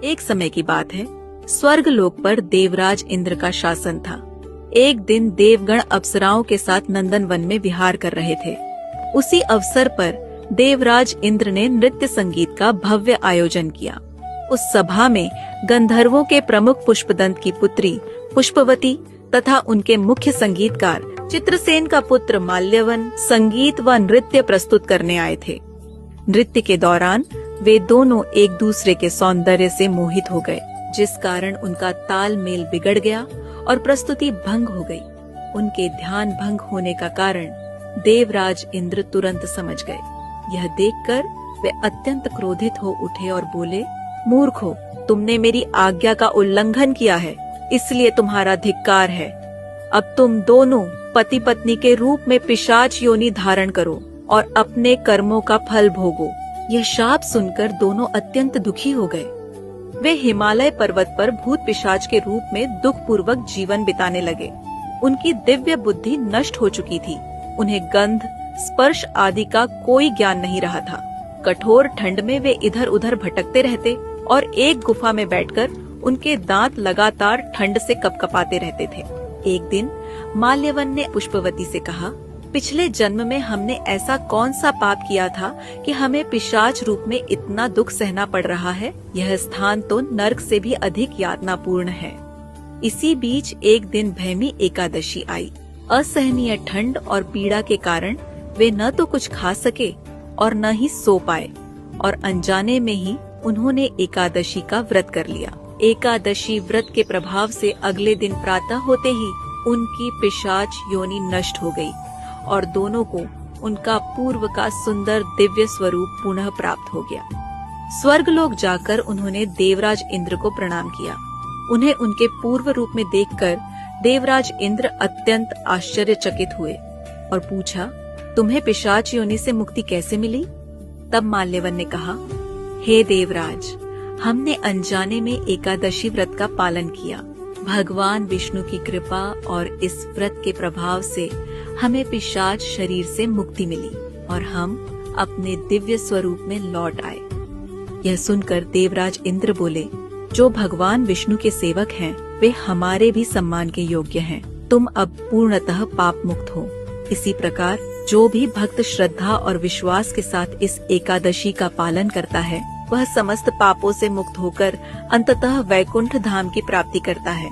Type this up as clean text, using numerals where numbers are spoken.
एक समय की बात है, स्वर्ग लोक पर देवराज इंद्र का शासन था। एक दिन देवगण अप्सराओं के साथ नंदन वन में विहार कर रहे थे। उसी अवसर पर देवराज इंद्र ने नृत्य संगीत का भव्य आयोजन किया। उस सभा में गंधर्वों के प्रमुख पुष्पदंत की पुत्री पुष्पवती तथा उनके मुख्य संगीतकार चित्रसेन का पुत्र माल्यवन संगीत व नृत्य प्रस्तुत करने आए थे। नृत्य के दौरान वे दोनों एक दूसरे के सौंदर्य से मोहित हो गए, जिस कारण उनका तालमेल बिगड़ गया और प्रस्तुति भंग हो गई। उनके ध्यान भंग होने का कारण देवराज इंद्र तुरंत समझ गए। यह देखकर वे अत्यंत क्रोधित हो उठे और बोले, मूर्खो, तुमने मेरी आज्ञा का उल्लंघन किया है, इसलिए तुम्हारा धिक्कार है। अब तुम दोनों पति पत्नी के रूप में पिशाच योनि धारण करो और अपने कर्मों का फल भोगो। यह शाप सुनकर दोनों अत्यंत दुखी हो गए। वे हिमालय पर्वत पर भूत पिशाच के रूप में दुख पूर्वक जीवन बिताने लगे। उनकी दिव्य बुद्धि नष्ट हो चुकी थी। उन्हें गंध, स्पर्श आदि का कोई ज्ञान नहीं रहा था। कठोर ठंड में वे इधर उधर भटकते रहते और एक गुफा में बैठकर उनके दांत लगातार ठंड से कपकपाते रहते थे। एक दिन माल्यवन ने पुष्पवती से कहा, पिछले जन्म में हमने ऐसा कौन सा पाप किया था कि हमें पिशाच रूप में इतना दुख सहना पड़ रहा है। यह स्थान तो नर्क से भी अधिक यातनापूर्ण है। इसी बीच एक दिन भैमी एकादशी आई। असहनीय ठंड और पीड़ा के कारण वे न तो कुछ खा सके और न ही सो पाए और अनजाने में ही उन्होंने एकादशी का व्रत कर लिया। एकादशी व्रत के प्रभाव से अगले दिन प्रातः होते ही उनकी पिशाच योनि नष्ट हो गई और दोनों को उनका पूर्व का सुंदर दिव्य स्वरूप पुनः प्राप्त हो गया। स्वर्ग लोक जाकर उन्होंने देवराज इंद्र को प्रणाम किया। उन्हें उनके पूर्व रूप में देखकर देवराज इंद्र अत्यंत आश्चर्यचकित हुए और पूछा, तुम्हें पिशाच योनि से मुक्ति कैसे मिली? तब माल्यवन ने कहा, हे देवराज, हमने अनजाने में एकादशी व्रत का पालन किया। भगवान विष्णु की कृपा और इस व्रत के प्रभाव से हमें पिशाच शरीर से मुक्ति मिली और हम अपने दिव्य स्वरूप में लौट आए। यह सुनकर देवराज इंद्र बोले, जो भगवान विष्णु के सेवक हैं, वे हमारे भी सम्मान के योग्य हैं। तुम अब पूर्णतः पाप मुक्त हो। इसी प्रकार जो भी भक्त श्रद्धा और विश्वास के साथ इस एकादशी का पालन करता है, वह समस्त पापों से मुक्त होकर अंततः वैकुंठ धाम की प्राप्ति करता है।